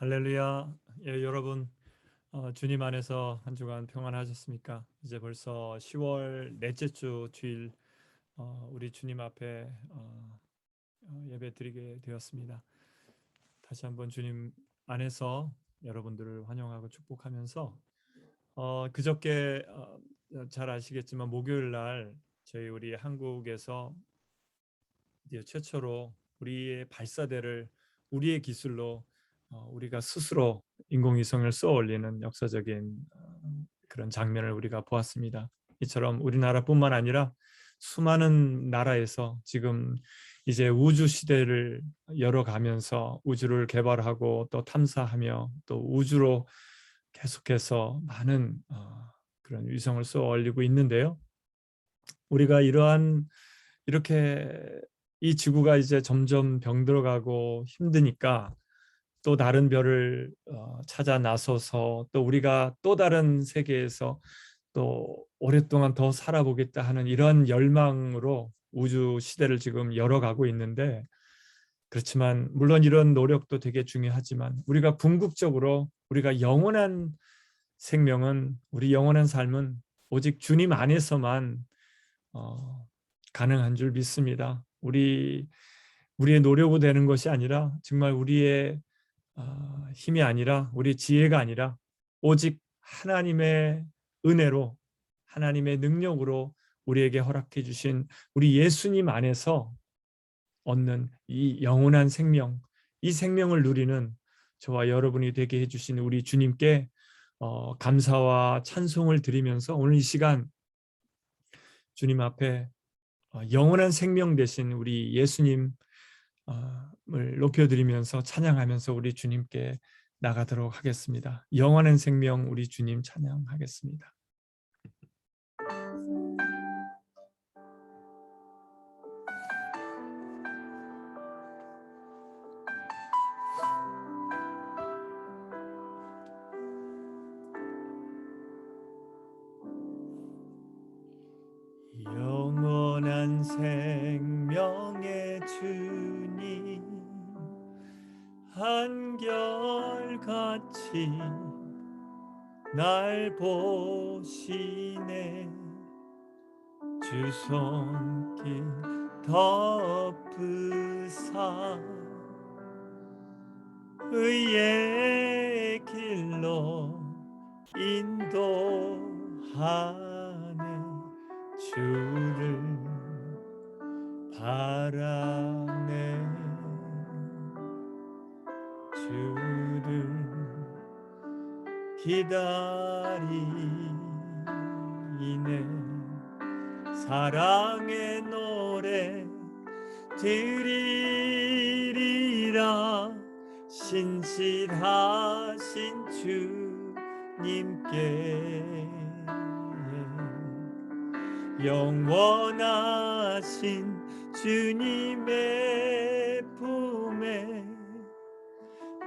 할렐루야. 예, 여러분 주님 안에서 한 주간 평안하셨습니까? 이제 벌써 10월 넷째 주 주일 우리 주님 앞에 예배 드리게 되었습니다. 다시 한번 주님 안에서 여러분들을 환영하고 축복하면서 그저께 잘 아시겠지만 목요일 날 저희 우리 한국에서 이제 최초로 우리의 발사대를 우리의 기술로 우리가 스스로 인공위성을 쏘아 올리는 역사적인 그런 장면을 우리가 보았습니다. 이처럼 우리나라뿐만 아니라 수많은 나라에서 지금 이제 우주 시대를 열어가면서 우주를 개발하고 또 탐사하며 또 우주로 계속해서 많은 그런 위성을 쏘아 올리고 있는데요. 우리가 이렇게 이 지구가 이제 점점 병들어가고 힘드니까 또 다른 별을 찾아 나서서 또 우리가 또 다른 세계에서 또 오랫동안 더 살아보겠다 하는 이런 열망으로 우주 시대를 지금 열어가고 있는데, 그렇지만 물론 이런 노력도 되게 중요하지만 우리가 궁극적으로 우리가 영원한 생명은, 우리 영원한 삶은 오직 주님 안에서만 가능한 줄 믿습니다. 우리의 노력으로 되는 것이 아니라, 정말 우리의 힘이 아니라, 우리 지혜가 아니라 오직 하나님의 은혜로, 하나님의 능력으로 우리에게 허락해 주신 우리 예수님 안에서 얻는 이 영원한 생명, 이 생명을 누리는 저와 여러분이 되게 해주신 우리 주님께 감사와 찬송을 드리면서 오늘 이 시간 주님 앞에 영원한 생명 되신 우리 예수님을 높여드리면서 찬양하면서 우리 주님께 나가도록 하겠습니다. 영원한 생명 우리 주님 찬양하겠습니다. 영원한 생명의 주님, 한결같이 날 보시네. 주 손길 덮으사 의의 길로 인도하네. 주를 바라네. 주를 기다리네. 사랑의 노래 드리리라. 신실하신 주님께 영원하신 주님의 품에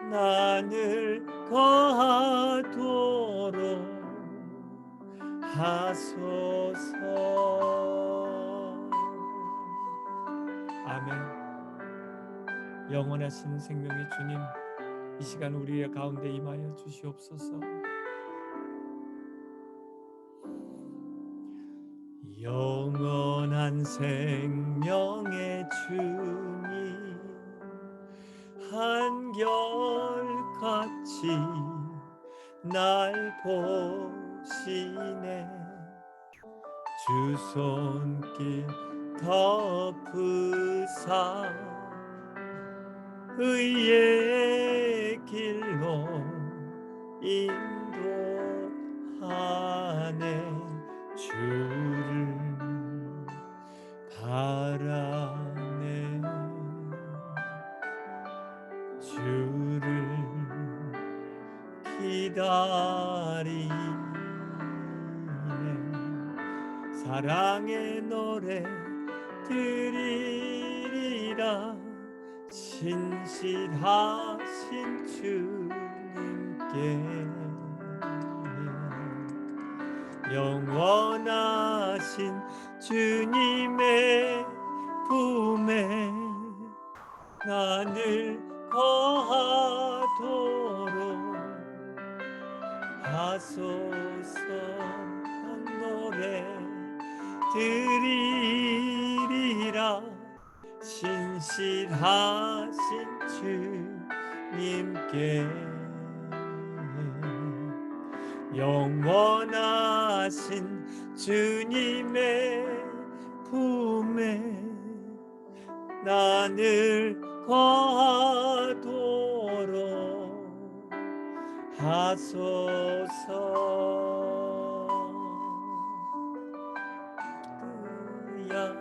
나를 거하도록 하소서. 아멘. 영원하신 생명의 주님, 이 시간 우리의 가운데 임하여 주시옵소서. 영원한 생명의 주님, 한결같이 날 보시네. 주 손길 덮으사 의의 길로 인도하네. 주를 바라네. 주를 기다리네. 사랑의 노래 드리리라. 신실하신 주님께 영원하신 주님의 품에 나를 거하도록 하소서. 노래 드리리라. 신실하신 주님께 영원하신 주님의 품에 나를 거하도록 하소서. 할렐루야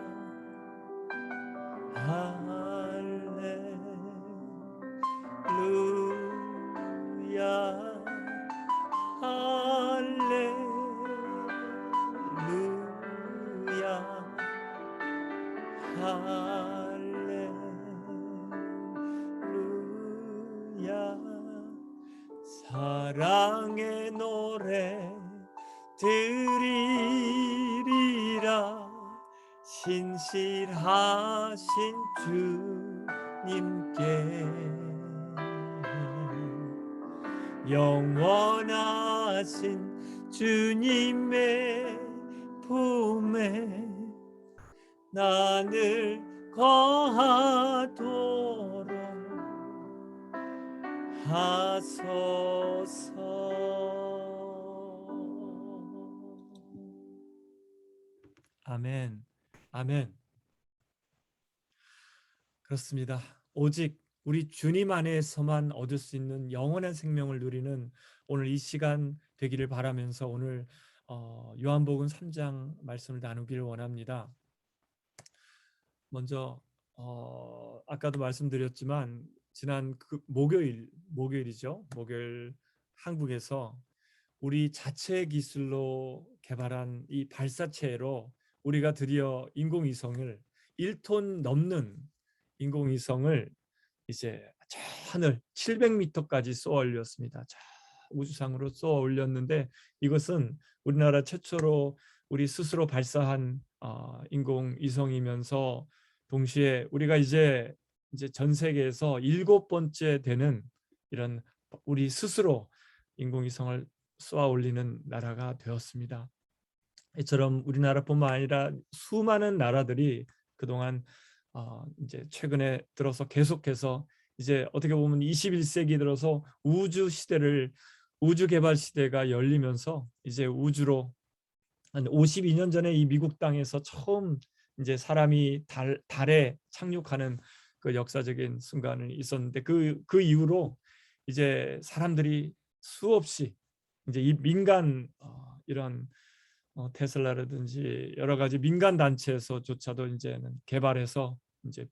할렐루야 할렐루야. 사랑의 노래 드리리라. 신실하신 주님께 영원하신 주님의 품에 나를 거하도록 하소서. 아멘. 아멘. 그렇습니다. 오직 우리 주님 안에서만 얻을 수 있는 영원한 생명을 누리는 오늘 이 시간 되기를 바라면서 오늘 요한복음 3장 말씀을 나누기를 원합니다. 먼저 아까도 말씀드렸지만 지난 목요일이죠. 목요일 한국에서 우리 자체 기술로 개발한 이 발사체로 우리가 드디어 인공위성을 1톤 넘는 인공위성을 이제 저 하늘 700m까지 쏘아 올렸습니다. 저 우주상으로 쏘아 올렸는데 이것은 우리나라 최초로 우리 스스로 발사한 인공위성이면서 동시에 우리가 이제 전 세계에서 7번째 되는 이런 우리 스스로 인공위성을 쏘아 올리는 나라가 되었습니다. 이처럼 우리나라뿐만 아니라 수많은 나라들이 그동안 이제 최근에 들어서 계속해서 이제 어떻게 보면 21세기 들어서 우주 개발 시대가 열리면서 이제 우주로 한 52년 전에 이 미국 땅에서 처음 이제 사람이 달에 착륙하는 그 역사적인 순간이 있었는데 그 이후로 이제 사람들이 수없이 이제 이 민간 이런 테슬라라든지 여러 가지 민간 단체에서조차도 이제는 개발해서 이제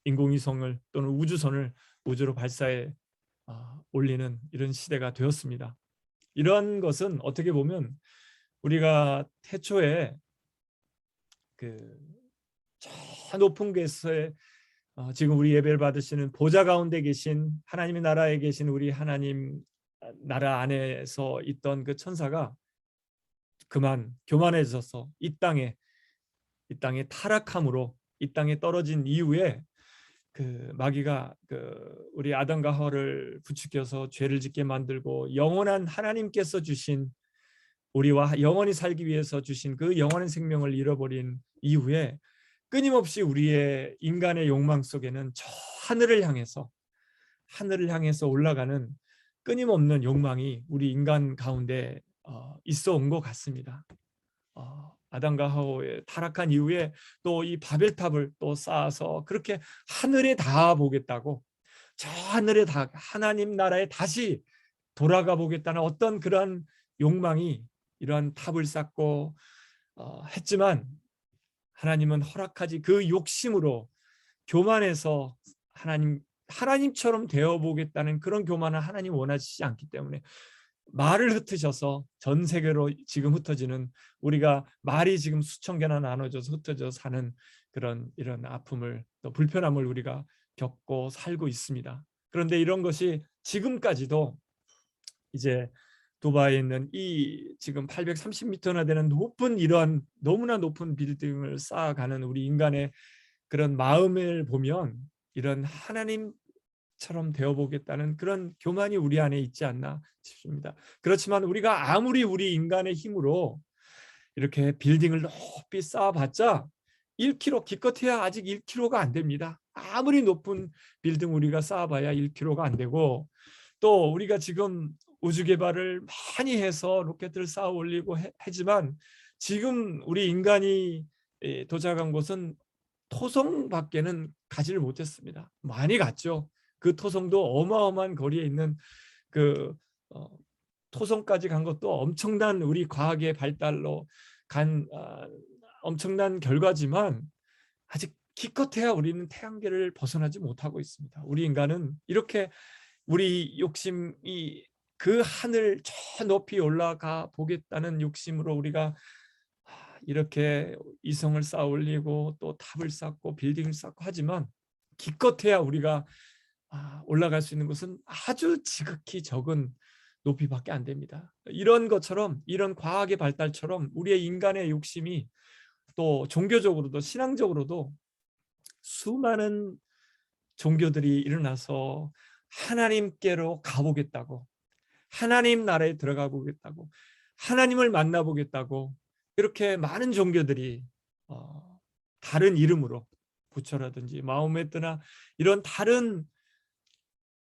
인공위성을 또는 우주선을 우주로 발사해 올리는 이런 시대가 되었습니다. 이런 것은 어떻게 보면 우리가 태초에 저 높은 곳에 지금 우리 예배를 받으시는 보좌 가운데 계신 하나님의 나라에 계신 우리 하나님 나라 안에서 있던 그 천사가 교만해져서 이 땅에 타락함으로 이 땅에 떨어진 이후에 그 마귀가 우리 아담과 하와를 부추겨서 죄를 짓게 만들고 영원한 하나님께서 주신 우리와 영원히 살기 위해서 주신 그 영원한 생명을 잃어버린 이후에 끊임없이 우리의 인간의 욕망 속에는 저 하늘을 향해서 올라가는 끊임없는 욕망이 우리 인간 가운데 있어 온 것 같습니다. 아담과 하와의 타락한 이후에 또 이 바벨탑을 또 쌓아서 그렇게 하늘에 닿아 보겠다고 저 하늘에 하나님 나라에 다시 돌아가 보겠다는 어떤 그런 욕망이 이러한 탑을 쌓고 했지만 하나님은 허락하지 그 욕심으로 교만해서 하나님처럼 되어 보겠다는 그런 교만을 하나님 원하시지 않기 때문에 말을 흩으셔서 전 세계로 지금 흩어지는 우리가 말이 지금 수천 개나 나눠져서 흩어져 사는 이런 아픔을 또 불편함을 우리가 겪고 살고 있습니다. 그런데 이런 것이 지금까지도 이제 두바이에 있는 이 지금 830m나 되는 이러한 너무나 높은 빌딩을 쌓아가는 우리 인간의 그런 마음을 보면 이런 하나님 처럼 되어보겠다는 그런 교만이 우리 안에 있지 않나 싶습니다. 그렇지만 우리가 아무리 우리 인간의 힘으로 이렇게 빌딩을 높이 쌓아봤자 1km, 기껏해야 아직 1km가 안 됩니다. 아무리 높은 빌딩 우리가 쌓아봐야 1km가 안 되고, 또 우리가 지금 우주 개발을 많이 해서 로켓을 쌓아 올리고 하지만 지금 우리 인간이 도착한 곳은 토성밖에는 가지를 못했습니다. 많이 갔죠. 그 토성도 어마어마한 거리에 있는 그 토성까지 간 것도 엄청난 우리 과학의 발달로 간 엄청난 결과지만 아직 기껏해야 우리는 태양계를 벗어나지 못하고 있습니다. 우리 인간은 이렇게 우리 욕심이 그 하늘 저 높이 올라가 보겠다는 욕심으로 우리가 이렇게 이성을 쌓아 올리고 또 탑을 쌓고 빌딩을 쌓고 하지만 기껏해야 우리가 올라갈 수 있는 것은 아주 지극히 적은 높이밖에 안 됩니다. 이런 것처럼, 이런 과학의 발달처럼 우리의 인간의 욕심이 또 종교적으로도 신앙적으로도 수많은 종교들이 일어나서 하나님께로 가보겠다고, 하나님 나라에 들어가 보겠다고, 하나님을 만나보겠다고, 이렇게 많은 종교들이 다른 이름으로 부처라든지 마호메트나 이런 다른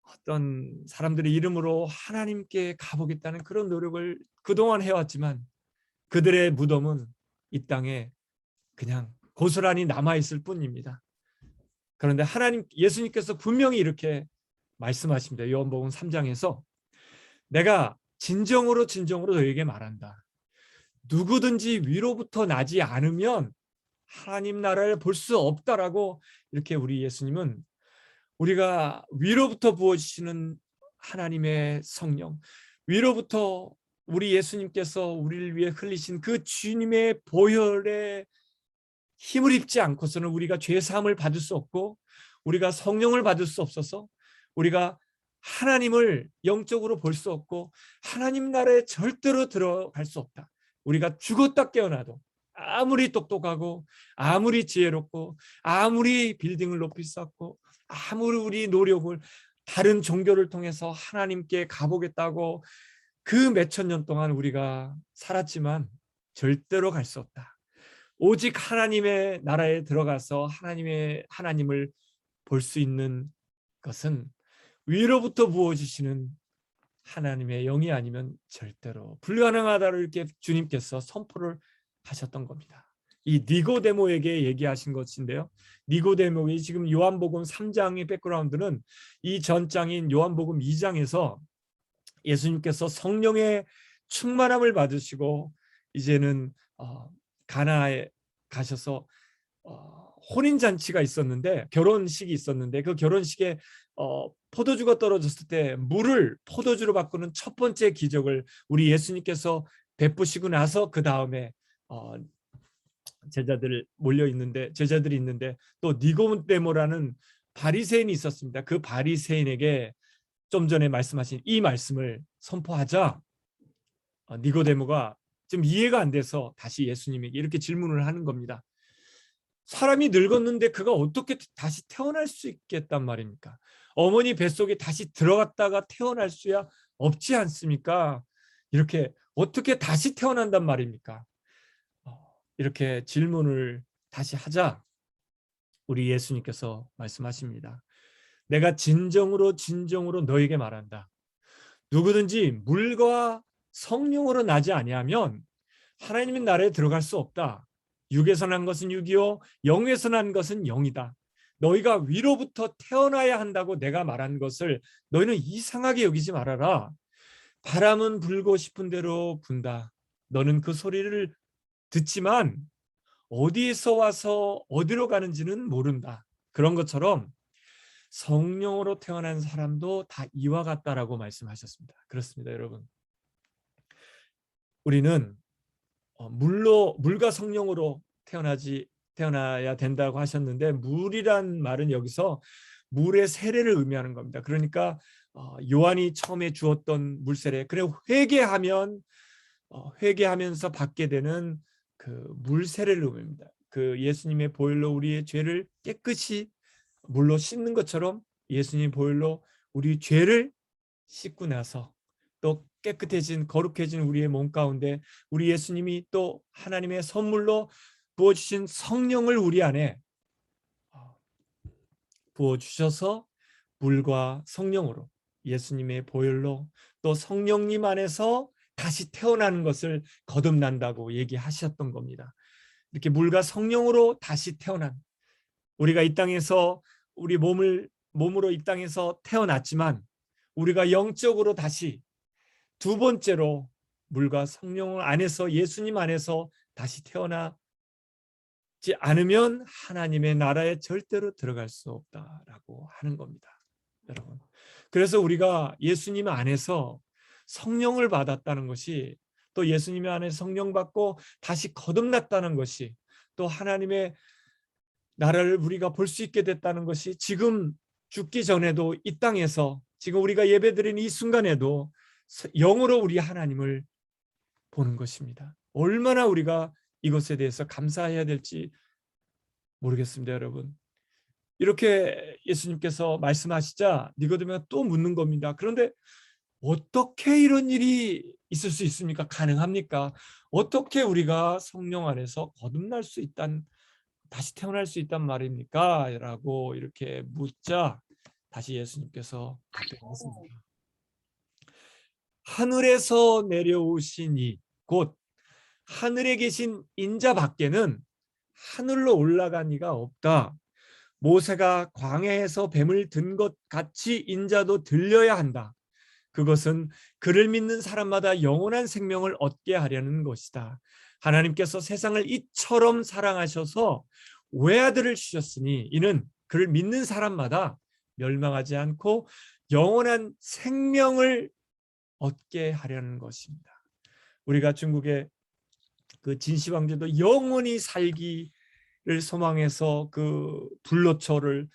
어떤 사람들의 이름으로 하나님께 가보겠다는 그런 노력을 그동안 해왔지만 그들의 무덤은 이 땅에 그냥 고스란히 남아있을 뿐입니다. 그런데 예수님께서 분명히 이렇게 말씀하십니다. 요한복음 3장에서 내가 진정으로 너에게 말한다. 누구든지 위로부터 나지 않으면 하나님 나라를 볼 수 없다라고, 이렇게 우리 예수님은 우리가 위로부터 부어주시는 하나님의 성령, 위로부터 우리 예수님께서 우리를 위해 흘리신 그 주님의 보혈에 힘을 입지 않고서는 우리가 죄사함을 받을 수 없고, 우리가 성령을 받을 수 없어서 우리가 하나님을 영적으로 볼 수 없고 하나님 나라에 절대로 들어갈 수 없다. 우리가 죽었다 깨어나도 아무리 똑똑하고 아무리 지혜롭고 아무리 빌딩을 높이 쌓고 아무리 우리 노력을 다른 종교를 통해서 하나님께 가보겠다고 그 몇천 년 동안 우리가 살았지만 절대로 갈 수 없다. 오직 하나님의 나라에 들어가서 하나님을 볼 수 있는 것은 위로부터 부어주시는 하나님의 영이 아니면 절대로 불가능하다고 이렇게 주님께서 선포를 하셨던 겁니다. 이 니고데모에게 얘기하신 것인데요. 니고데모의 지금 요한복음 3장의 백그라운드는 이 전장인 요한복음 2장에서 예수님께서 성령의 충만함을 받으시고 이제는 가나에 가셔서 혼인잔치가 있었는데, 결혼식이 있었는데, 그 결혼식에 포도주가 떨어졌을 때 물을 포도주로 바꾸는 첫 번째 기적을 우리 예수님께서 베푸시고 나서 그 다음에 제자들이 있는데 또 니고데모라는 바리새인이 있었습니다. 그 바리새인에게 좀 전에 말씀하신 이 말씀을 선포하자 니고데모가 좀 이해가 안 돼서 다시 예수님에게 이렇게 질문을 하는 겁니다. 사람이 늙었는데 그가 어떻게 다시 태어날 수 있겠단 말입니까? 어머니 뱃속에 다시 들어갔다가 태어날 수야 없지 않습니까? 이렇게 어떻게 다시 태어난단 말입니까? 이렇게 질문을 다시 하자 우리 예수님께서 말씀하십니다. 내가 진정으로 너에게 말한다. 누구든지 물과 성령으로 나지 아니하면 하나님의 나라에 들어갈 수 없다. 육에서 난 것은 육이요 영에서 난 것은 영이다. 너희가 위로부터 태어나야 한다고 내가 말한 것을 너희는 이상하게 여기지 말아라. 바람은 불고 싶은 대로 분다. 너는 그 소리를 듣지만 어디에서 와서 어디로 가는지는 모른다. 그런 것처럼 성령으로 태어난 사람도 다 이와 같다라고 말씀하셨습니다. 그렇습니다, 여러분. 우리는 물과 성령으로 태어나야 된다고 하셨는데, 물이란 말은 여기서 물의 세례를 의미하는 겁니다. 그러니까 요한이 처음에 주었던 물세례, 그래 회개하면서 받게 되는 그 물세례를 의미합니다. 그 예수님의 보혈로 우리의 죄를 깨끗이 물로 씻는 것처럼 예수님 보혈로 우리 죄를 씻고 나서 또 깨끗해진 거룩해진 우리의 몸 가운데 우리 예수님이 또 하나님의 선물로 부어주신 성령을 우리 안에 부어주셔서 물과 성령으로 예수님의 보혈로 또 성령님 안에서 다시 태어나는 것을 거듭난다고 얘기하셨던 겁니다. 이렇게 물과 성령으로 다시 태어난, 우리가 이 땅에서 우리 몸으로 이 땅에서 태어났지만 우리가 영적으로 다시 두 번째로 물과 성령 안에서 예수님 안에서 다시 태어나지 않으면 하나님의 나라에 절대로 들어갈 수 없다라고 하는 겁니다. 여러분, 그래서 우리가 예수님 안에서 성령을 받았다는 것이, 또 예수님 안에서 성령 받고 다시 거듭났다는 것이, 또 하나님의 나라를 우리가 볼 수 있게 됐다는 것이, 지금 죽기 전에도 이 땅에서 지금 우리가 예배드리는 이 순간에도 영으로 우리 하나님을 보는 것입니다. 얼마나 우리가 이것에 대해서 감사해야 될지 모르겠습니다, 여러분. 이렇게 예수님께서 말씀하시자 니고데모가 또 묻는 겁니다. 그런데 어떻게 이런 일이 있을 수 있습니까? 가능합니까? 어떻게 우리가 성령 안에서 거듭날 수 있단, 다시 태어날 수 있단 말입니까? 라고 이렇게 묻자 다시 예수님께서 답변하십니다. 하늘에서 내려오시니, 곧 하늘에 계신 인자 밖에는 하늘로 올라간 이가 없다. 모세가 광야에서 뱀을 든 것 같이 인자도 들려야 한다. 그것은 그를 믿는 사람마다 영원한 생명을 얻게 하려는 것이다. 하나님께서 세상을 이처럼 사랑하셔서 외아들을 주셨으니 이는 그를 믿는 사람마다 멸망하지 않고 영원한 생명을 얻게 하려는 것입니다. 우리가 중국의 그 진시 황제도 영원히 살기를 소망해서 그 불로초를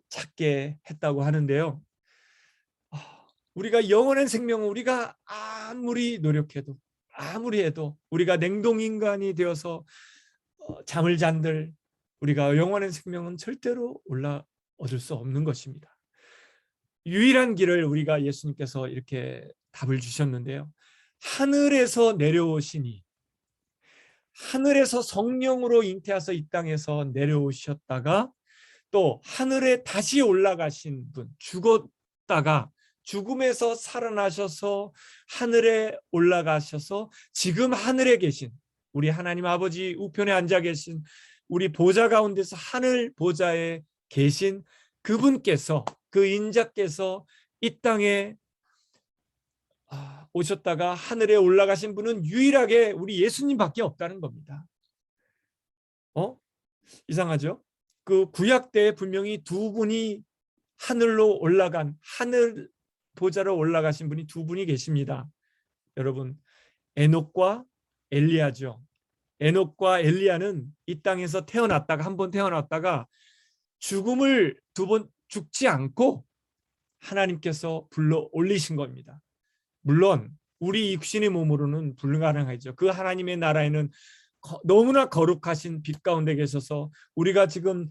찾게 했다고 하는데요. 우리가 영원한 생명은 우리가 아무리 노력해도 아무리 해도 우리가 냉동인간이 되어서 잠을 잔들 우리가 영원한 생명은 절대로 얻을 수 없는 것입니다. 유일한 길을 우리가 예수님께서 이렇게 답을 주셨는데요. 하늘에서 내려오시니, 하늘에서 성령으로 잉태하셔서 이 땅에서 내려오셨다가 또 하늘에 다시 올라가신 분, 죽었다가 죽음에서 살아나셔서 하늘에 올라가셔서 지금 하늘에 계신 우리 하나님 아버지 우편에 앉아 계신 우리 보좌 가운데서 하늘 보좌에 계신 그분께서, 그 인자께서 이 땅에 오셨다가 하늘에 올라가신 분은 유일하게 우리 예수님밖에 없다는 겁니다. 이상하죠? 그 구약 때 분명히 두 분이 하늘로 올라간, 하늘 보좌로 올라가신 분이 두 분이 계십니다. 여러분, 에녹과 엘리야죠. 에녹과 엘리야는 이 땅에서 태어났다가 한 번 태어났다가 죽음을 두 번 죽지 않고 하나님께서 불러 올리신 겁니다. 물론 우리 육신의 몸으로는 불가능하죠. 그 하나님의 나라에는 너무나 거룩하신 빛 가운데 계셔서 우리가 지금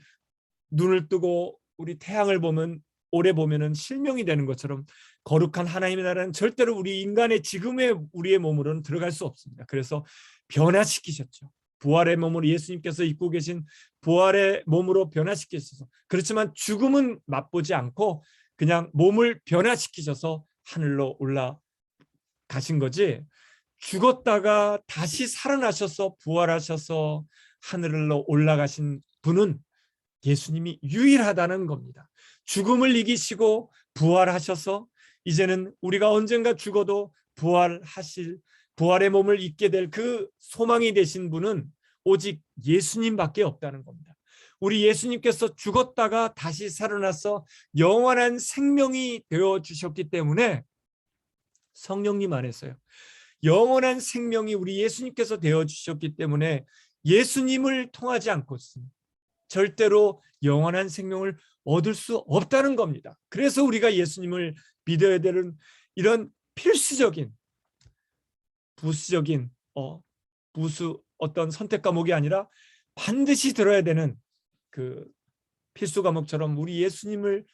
눈을 뜨고 우리 태양을 보면 오래 보면은 실명이 되는 것처럼 거룩한 하나님의 나라는 절대로 우리 인간의 지금의 우리의 몸으로는 들어갈 수 없습니다. 그래서 변화시키셨죠. 부활의 몸으로 예수님께서 입고 계신 부활의 몸으로 변화시키셔서, 그렇지만 죽음은 맛보지 않고 그냥 몸을 변화시키셔서 하늘로 올라가신 거지, 죽었다가 다시 살아나셔서 부활하셔서 하늘로 올라가신 분은 예수님이 유일하다는 겁니다. 죽음을 이기시고 부활하셔서 이제는 우리가 언젠가 죽어도 부활의 몸을 입게 될 그 소망이 되신 분은 오직 예수님밖에 없다는 겁니다. 우리 예수님께서 죽었다가 다시 살아나서 영원한 생명이 되어 주셨기 때문에 성령님 안에서요, 영원한 생명이 우리 예수님께서 되어 주셨기 때문에 예수님을 통하지 않고서는 절대로 영원한 생명을 얻을 수 없다는 겁니다. 그래서 우리가 예수님을 믿어야 되는 이런 필수적인 부수적인 어떤 선택 과목이 아니라 반드시 들어야 되는 그 필수 과목처럼 우리 예수님을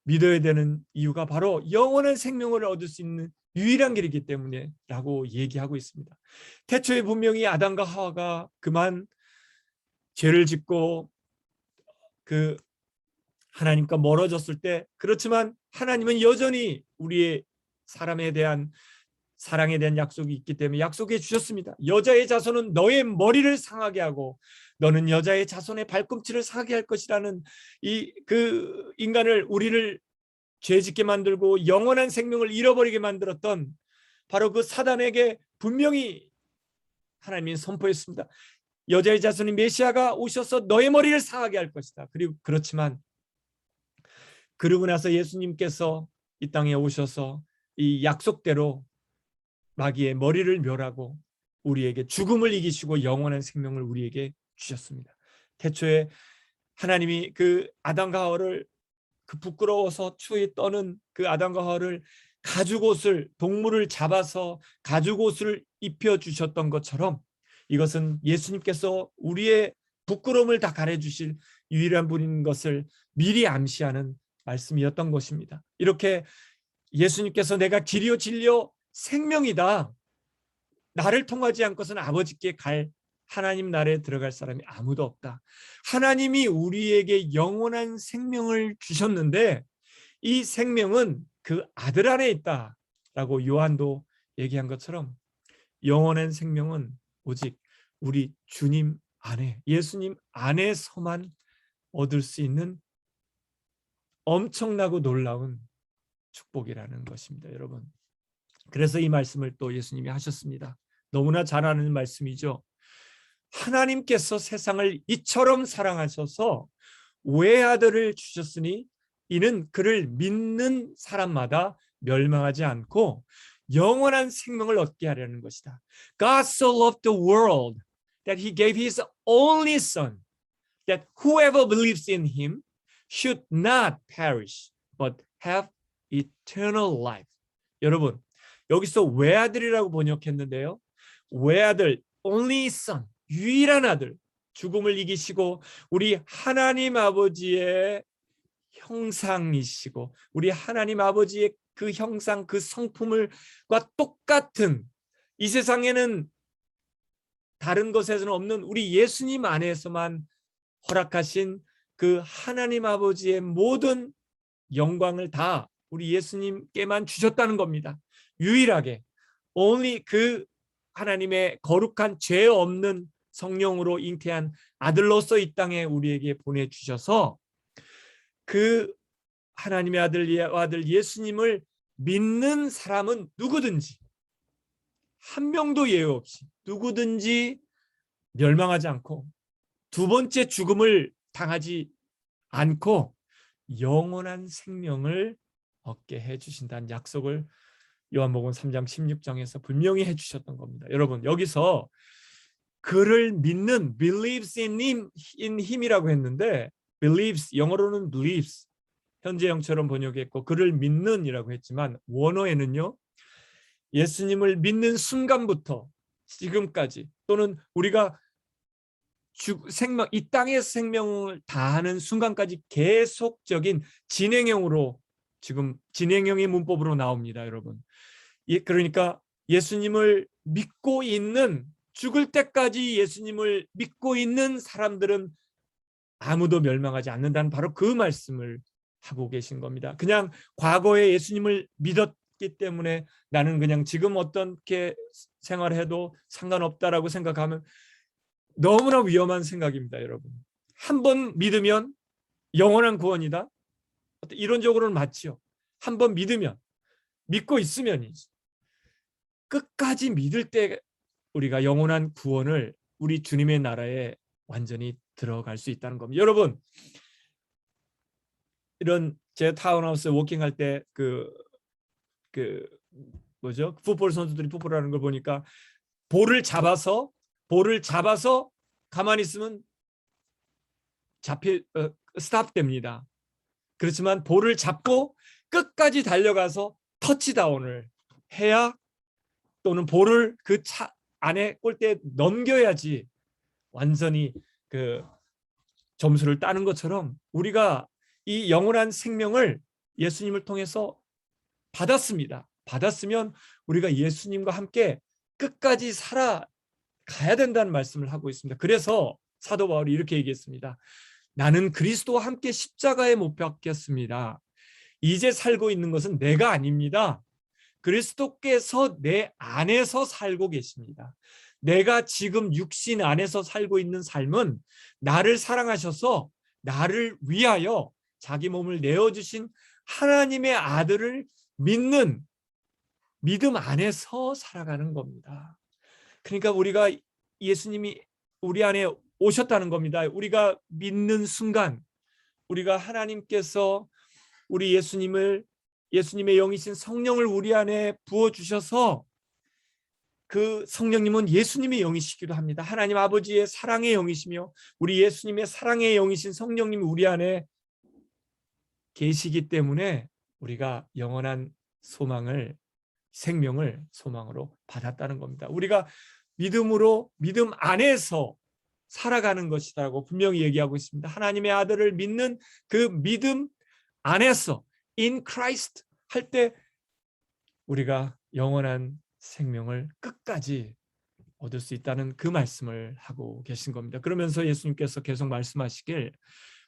믿어야 되는 이유가 바로 영원한 생명을 얻을 수 있는 유일한 길이기 때문에 라고 얘기하고 있습니다. 태초에 분명히 아담과 하와가 그만 죄를 짓고 그 하나님과 멀어졌을 때, 그렇지만 하나님은 여전히 우리의 사람에 대한 사랑에 대한 약속이 있기 때문에 약속해 주셨습니다. 여자의 자손은 너의 머리를 상하게 하고 너는 여자의 자손의 발꿈치를 상하게 할 것이라는 그 인간을, 우리를 죄짓게 만들고 영원한 생명을 잃어버리게 만들었던 바로 그 사단에게 분명히 하나님이 선포했습니다. 여자의 자손인 메시아가 오셔서 너의 머리를 상하게 할 것이다. 그리고 그렇지만 그러고 나서 예수님께서 이 땅에 오셔서 이 약속대로 마귀의 머리를 멸하고 우리에게 죽음을 이기시고 영원한 생명을 우리에게 주셨습니다. 태초에 하나님이 그 아담과 하와를, 그 부끄러워서 추위에 떠는 그 아담과 하와를 가죽옷을, 동물을 잡아서 가죽옷을 입혀 주셨던 것처럼 이것은 예수님께서 우리의 부끄러움을 다 가려주실 유일한 분인 것을 미리 암시하는 말씀이었던 것입니다. 이렇게 예수님께서 내가 길이요 진리요 생명이다, 나를 통하지 않고서는 아버지께 갈, 하나님 나라에 들어갈 사람이 아무도 없다. 하나님이 우리에게 영원한 생명을 주셨는데 이 생명은 그 아들 안에 있다라고 요한도 얘기한 것처럼 영원한 생명은 오직 우리 주님 안에, 예수님 안에서만 얻을 수 있는 엄청나고 놀라운 축복이라는 것입니다, 여러분. 그래서 이 말씀을 또 예수님이 하셨습니다. 너무나 잘 아는 말씀이죠. 하나님께서 세상을 이처럼 사랑하셔서 외아들을 주셨으니 이는 그를 믿는 사람마다 멸망하지 않고 영원한 생명을 얻게 하려는 것이다. God so loved the world that he gave his only son, that whoever believes in him should not perish but have eternal life. 여러분, 여기서 외아들이라고 번역했는데요, 외아들, only son, 유일한 아들, 죽음을 이기시고 우리 하나님 아버지의 형상이시고 우리 하나님 아버지의 그 형상, 그 성품과 똑같은, 이 세상에는 다른 것에서는 없는 우리 예수님 안에서만 허락하신 그 하나님 아버지의 모든 영광을 다 우리 예수님께만 주셨다는 겁니다. 유일하게 only 그 하나님의 거룩한 죄 없는 성령으로 잉태한 아들로서 이 땅에 우리에게 보내주셔서 그 하나님의 아들 예수님을 믿는 사람은 누구든지, 한 명도 예외 없이 누구든지 멸망하지 않고 두 번째 죽음을 당하지 않고 영원한 생명을 얻게 해주신다는 약속을 요한복음 3장 16장에서 분명히 해주셨던 겁니다. 여러분, 여기서 그를 믿는, believes in him이라고 했는데 believes, 영어로는 believes, 현재형처럼 번역했고 그를 믿는이라고 했지만 원어에는요, 예수님을 믿는 순간부터 지금까지, 또는 우리가 생명, 이 땅의 생명을 다하는 순간까지 계속적인 진행형으로, 지금 진행형의 문법으로 나옵니다, 여러분. 그러니까 예수님을 믿고 있는, 죽을 때까지 예수님을 믿고 있는 사람들은 아무도 멸망하지 않는다는 바로 그 말씀을 하고 계신 겁니다. 그냥 과거에 예수님을 믿었기 때문에 나는 그냥 지금 어떻게 생활해도 상관없다라고 생각하면 너무나 위험한 생각입니다, 여러분. 한 번 믿으면 영원한 구원이다, 이론적으로는 맞지요. 한 번 믿으면, 믿고 있으면이지. 끝까지 믿을 때 우리가 영원한 구원을, 우리 주님의 나라에 완전히 들어갈 수 있다는 겁니다. 여러분, 이런 제 타운하우스 워킹할 때 뭐죠? 풋볼 선수들이 풋볼하는 걸 보니까 볼을 잡아서 가만히 있으면 스탑 됩니다. 그렇지만 볼을 잡고 끝까지 달려가서 터치다운을 해야, 또는 볼을 그 차 안에 골대에 넘겨야지 완전히 그 점수를 따는 것처럼 우리가 이 영원한 생명을 예수님을 통해서 받았습니다. 받았으면 우리가 예수님과 함께 끝까지 살아가야 된다는 말씀을 하고 있습니다. 그래서 사도 바울이 이렇게 얘기했습니다. 나는 그리스도와 함께 십자가에 못 박혔습니다. 이제 살고 있는 것은 내가 아닙니다. 그리스도께서 내 안에서 살고 계십니다. 내가 지금 육신 안에서 살고 있는 삶은 나를 사랑하셔서 나를 위하여 자기 몸을 내어주신 하나님의 아들을 믿는 믿음 안에서 살아가는 겁니다. 그러니까 우리가 예수님이 우리 안에 오셨다는 겁니다. 우리가 믿는 순간 우리가 하나님께서 우리 예수님의 영이신 성령을 우리 안에 부어주셔서 그 성령님은 예수님의 영이시기도 합니다. 하나님 아버지의 사랑의 영이시며 우리 예수님의 사랑의 영이신 성령님이 우리 안에 계시기 때문에 우리가 영원한 생명을 소망으로 받았다는 겁니다. 우리가 믿음 안에서 살아가는 것이라고 분명히 얘기하고 있습니다. 하나님의 아들을 믿는 그 믿음 안에서 in Christ 할 때 우리가 영원한 생명을 끝까지 얻을 수 있다는 그 말씀을 하고 계신 겁니다. 그러면서 예수님께서 계속 말씀하시길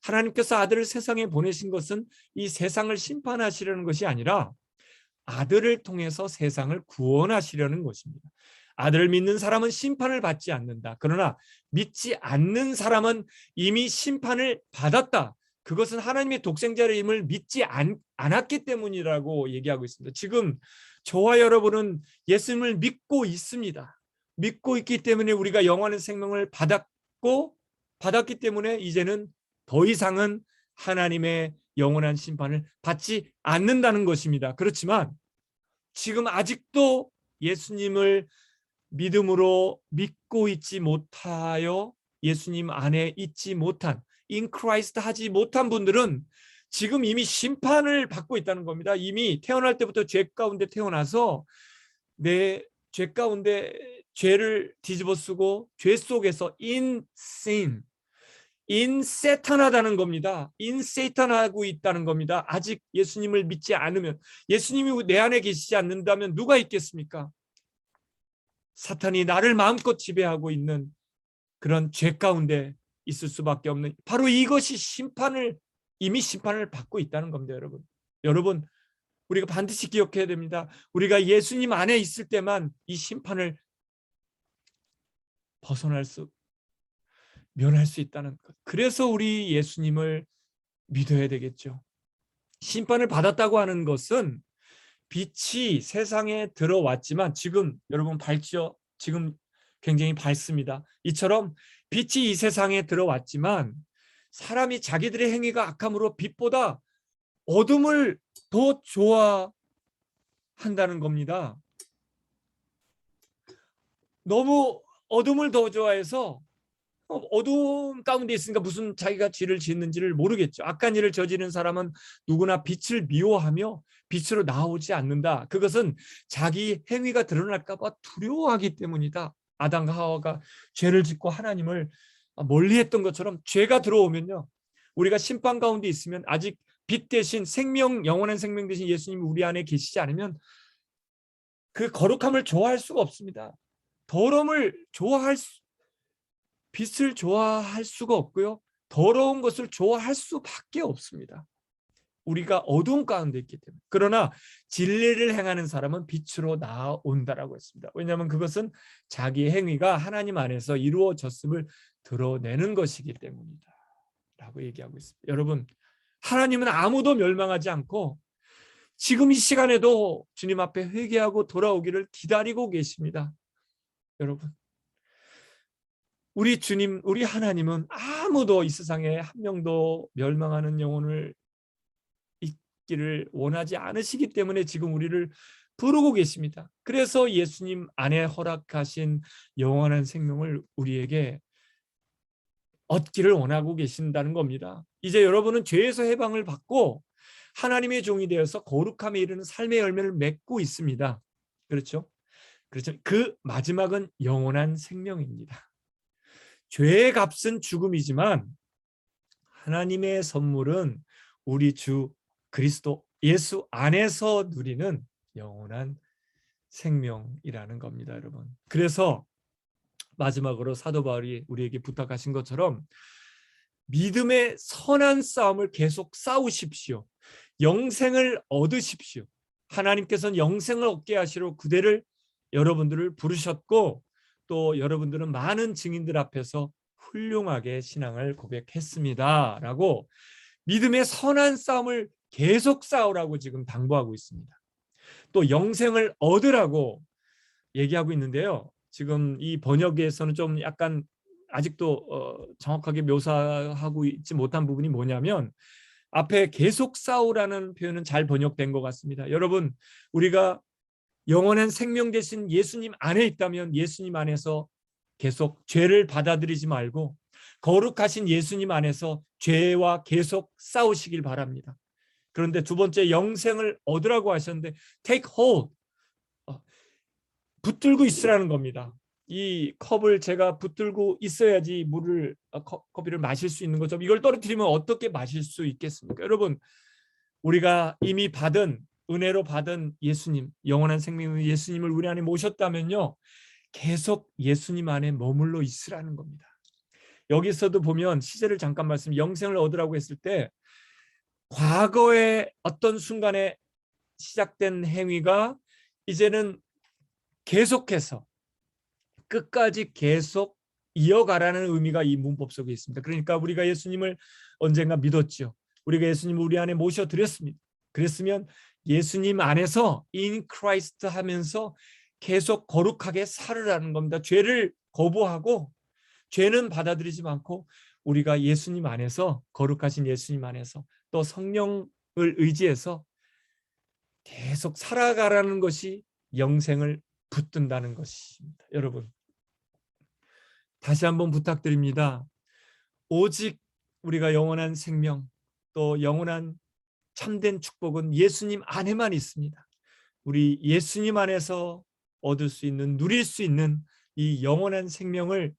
하나님께서 아들을 세상에 보내신 것은 이 세상을 심판하시려는 것이 아니라 아들을 통해서 세상을 구원하시려는 것입니다. 아들을 믿는 사람은 심판을 받지 않는다. 그러나 믿지 않는 사람은 이미 심판을 받았다. 그것은 하나님의 독생자의 힘을 믿지 않았기 때문이라고 얘기하고 있습니다. 지금 저와 여러분은 예수님을 믿고 있습니다. 믿고 있기 때문에 우리가 영원한 생명을 받았기 때문에 이제는 더 이상은 하나님의 영원한 심판을 받지 않는다는 것입니다. 그렇지만 지금 아직도 예수님을 믿음으로 믿고 있지 못하여 예수님 안에 있지 못한 in Christ 하지 못한 분들은 지금 이미 심판을 받고 있다는 겁니다. 이미 태어날 때부터 죄 가운데 태어나서 내 죄 가운데 죄를 뒤집어 쓰고 죄 속에서 in sin, 인세탄하다는 겁니다. 인세탄하고 있다는 겁니다. 아직 예수님을 믿지 않으면, 예수님이 내 안에 계시지 않는다면 누가 있겠습니까? 사탄이 나를 마음껏 지배하고 있는 그런 죄 가운데 있을 수밖에 없는, 바로 이것이 이미 심판을 받고 있다는 겁니다. 여러분 우리가 반드시 기억해야 됩니다. 우리가 예수님 안에 있을 때만 이 심판을 면할 수 있다는 것. 그래서 우리 예수님을 믿어야 되겠죠. 심판을 받았다고 하는 것은 빛이 세상에 들어왔지만, 지금 여러분 밝죠? 지금 굉장히 밝습니다. 이처럼 빛이 이 세상에 들어왔지만 사람이 자기들의 행위가 악함으로 빛보다 어둠을 더 좋아한다는 겁니다. 너무 어둠을 더 좋아해서 어두운 가운데 있으니까 무슨 자기가 죄를 짓는지를 모르겠죠. 악한 일을 저지른 사람은 누구나 빛을 미워하며 빛으로 나오지 않는다. 그것은 자기 행위가 드러날까 봐 두려워하기 때문이다. 아담과 하와가 죄를 짓고 하나님을 멀리했던 것처럼 죄가 들어오면요, 우리가 심판 가운데 있으면 아직 빛 대신 영원한 생명 대신 예수님이 우리 안에 계시지 않으면 그 거룩함을 좋아할 수가 없습니다. 빛을 좋아할 수가 없고요, 더러운 것을 좋아할 수밖에 없습니다. 우리가 어두운 가운데 있기 때문에. 그러나 진리를 행하는 사람은 빛으로 나온다라고 했습니다. 왜냐하면 그것은 자기의 행위가 하나님 안에서 이루어졌음을 드러내는 것이기 때문이다 라고 얘기하고 있습니다. 여러분, 하나님은 아무도 멸망하지 않고 지금 이 시간에도 주님 앞에 회개하고 돌아오기를 기다리고 계십니다. 여러분, 우리 주님, 우리 하나님은 아무도 이 세상에 한 명도 멸망하는 영혼을 있기를 원하지 않으시기 때문에 지금 우리를 부르고 계십니다. 그래서 예수님 안에 허락하신 영원한 생명을 우리에게 얻기를 원하고 계신다는 겁니다. 이제 여러분은 죄에서 해방을 받고 하나님의 종이 되어서 거룩함에 이르는 삶의 열매를 맺고 있습니다. 그렇죠? 그 마지막은 영원한 생명입니다. 죄의 값은 죽음이지만 하나님의 선물은 우리 주 그리스도 예수 안에서 누리는 영원한 생명이라는 겁니다, 여러분. 그래서 마지막으로 사도 바울이 우리에게 부탁하신 것처럼 믿음의 선한 싸움을 계속 싸우십시오. 영생을 얻으십시오. 하나님께서는 영생을 얻게 하시러 그대를 여러분들을 부르셨고 또 여러분들은 많은 증인들 앞에서 훌륭하게 신앙을 고백했습니다. 라고 믿음의 선한 싸움을 계속 싸우라고 지금 당부하고 있습니다. 또 영생을 얻으라고 얘기하고 있는데요. 지금 이 번역에서는 좀 약간 아직도 정확하게 묘사하고 있지 못한 부분이 뭐냐면 앞에 계속 싸우라는 표현은 잘 번역된 것 같습니다. 여러분, 우리가 영원한 생명 되신 예수님 안에 있다면 예수님 안에서 계속 죄를 받아들이지 말고 거룩하신 예수님 안에서 죄와 계속 싸우시길 바랍니다. 그런데 두 번째, 영생을 얻으라고 하셨는데 take hold, 붙들고 있으라는 겁니다. 이 컵을 제가 붙들고 있어야지 물을 커피를 마실 수 있는 거죠. 이걸 떨어뜨리면 어떻게 마실 수 있겠습니까? 여러분, 우리가 이미 받은 은혜로 받은 예수님, 영원한 생명의 예수님을 우리 안에 모셨다면요, 계속 예수님 안에 머물러 있으라는 겁니다. 여기서도 보면 시제를 잠깐 말씀, 영생을 얻으라고 했을 때 과거의 어떤 순간에 시작된 행위가 이제는 계속해서 끝까지 계속 이어가라는 의미가 이 문법 속에 있습니다. 그러니까 우리가 예수님을 언젠가 믿었죠. 우리가 예수님을 우리 안에 모셔드렸습니다. 그랬으면 예수님 안에서 in Christ 하면서 계속 거룩하게 살으라는 겁니다. 죄를 거부하고 죄는 받아들이지 않고 우리가 예수님 안에서, 거룩하신 예수님 안에서 또 성령을 의지해서 계속 살아가라는 것이 영생을 붙든다는 것입니다. 여러분, 다시 한번 부탁드립니다. 오직 우리가 영원한 생명 또 영원한 참된 축복은 예수님 안에만 있습니다. 우리 예수님 안에서 얻을 수 있는, 누릴 수 있는 이 영원한 생명을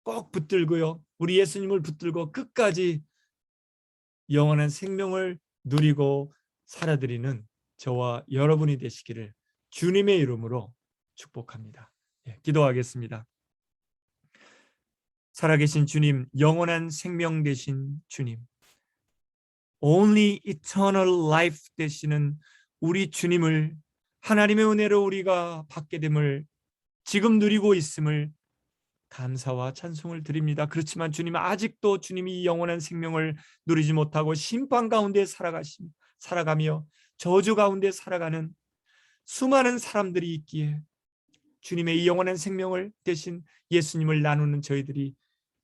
꼭 붙들고요. 우리 예수님을 붙들고 끝까지 영원한 생명을 누리고 살아드리는 저와 여러분이 되시기를 주님의 이름으로 축복합니다. 기도하겠습니다. 살아계신 주님, 영원한 생명 되신 주님, only eternal life 되시는 우리 주님을, 하나님의 은혜로 우리가 받게 됨을, 지금 누리고 있음을 감사와 찬송을 드립니다. 그렇지만 주님, 아직도 주님이 영원한 생명을 누리지 못하고 심판 가운데 살아가며 저주 가운데 살아가는 수많은 사람들이 있기에 주님의 이 영원한 생명을 대신 예수님을 나누는 저희들이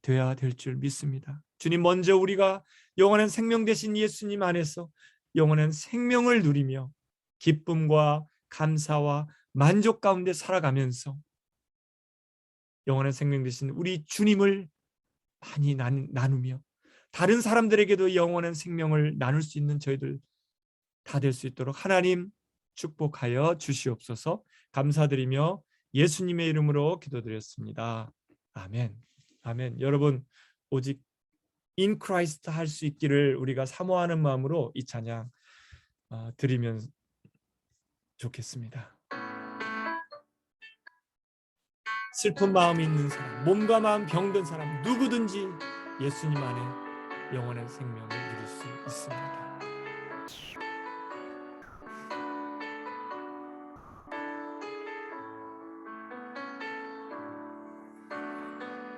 되어야 될 줄 믿습니다. 주님, 먼저 우리가 영원한 생명 되신 예수님 안에서 영원한 생명을 누리며 기쁨과 감사와 만족 가운데 살아가면서 영원한 생명 되신 우리 주님을 많이 나누며 다른 사람들에게도 영원한 생명을 나눌 수 있는 저희들 다 될 수 있도록 하나님 축복하여 주시옵소서. 감사드리며 예수님의 이름으로 기도드렸습니다. 아멘. 아멘. 여러분, 오직 in Christ 할 수 있기를 우리가 사모하는 마음으로 이 찬양 드리면 좋겠습니다. 슬픈 마음이 있는 사람, 몸과 마음 병든 사람 누구든지 예수님 안에 영원한 생명을 누릴 수 있습니다.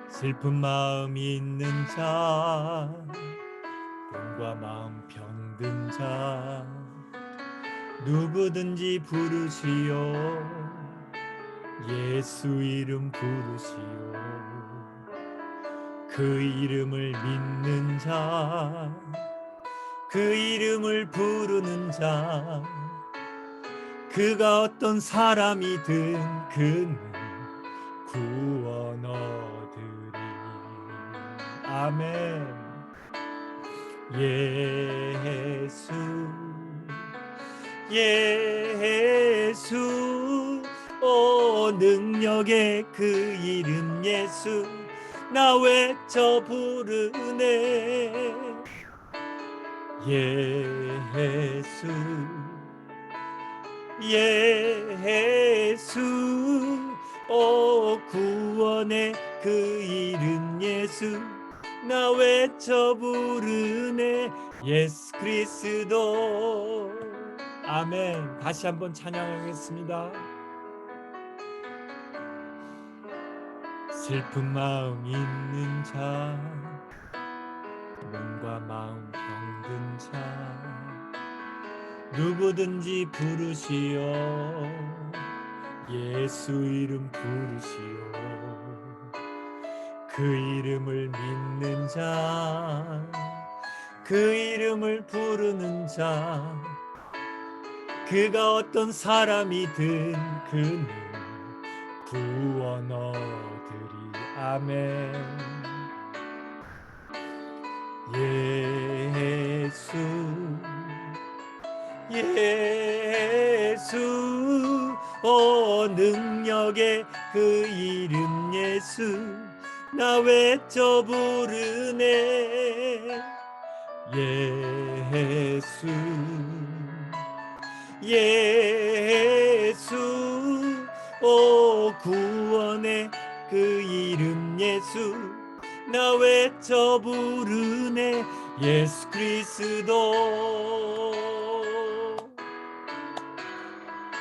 슬픈 마음이 있는 자, 몸과 마음 병든 자 누구든지 부르시오. 예수 이름 부르시오. 그 이름을 믿는 자, 그 이름을 부르는 자, 그가 어떤 사람이든 그는 구원 얻으리. 아멘. 예수, 예수, 오 능력의 그 이름 예수, 나 외쳐 부르네. 예수 예수 오 구원의 그 이름 예수 나 외쳐 부르네 예수 그리스도. 아멘. 다시 한번 찬양하겠습니다. 슬픈 마음 있는 자 몸과 마음 병든 자 누구든지 부르시오 예수 이름 부르시오 그 이름을 믿는 자 그 이름을 부르는 자 그가 어떤 사람이든 그는 구원 얻으리. 아멘. 예수 예수 오 능력의 그 이름 예수 나 외쳐 부르네 예수 예수 오 구원의 그 이름 예수 나 외쳐 부르네 예수 그리스도.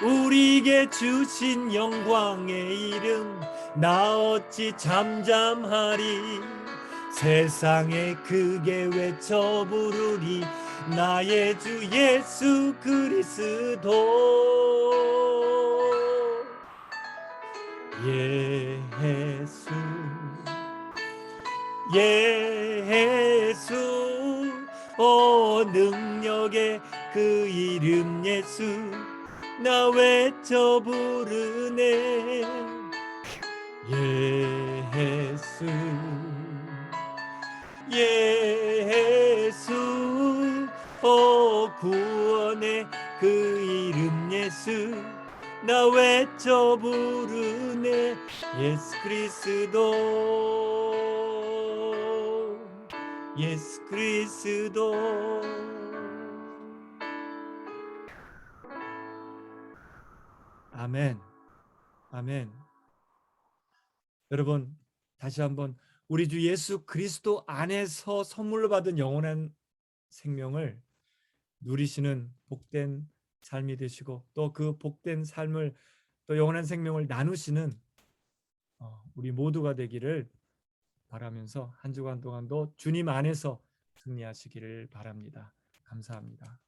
우리에게 주신 영광의 이름 나 어찌 잠잠하리 세상에 크게 외쳐 부르리 나의 주 예수 그리스도. 예수 예수 오 능력의 그 이름 예수 나 외쳐 부르네 예수 예수 오 구원의 그 이름 예수 나 외쳐 부르네 예수 그리스도 예수 그리스도. 아멘. 아멘. 여러분 다시 한번 우리 주 예수 그리스도 안에서 선물로 받은 영원한 생명을 누리시는 복된 삶이 되시고 또 그 복된 삶을 또 영원한 생명을 나누시는 우리 모두가 되기를 바라면서 한 주간 동안도 주님 안에서 승리하시기를 바랍니다. 감사합니다.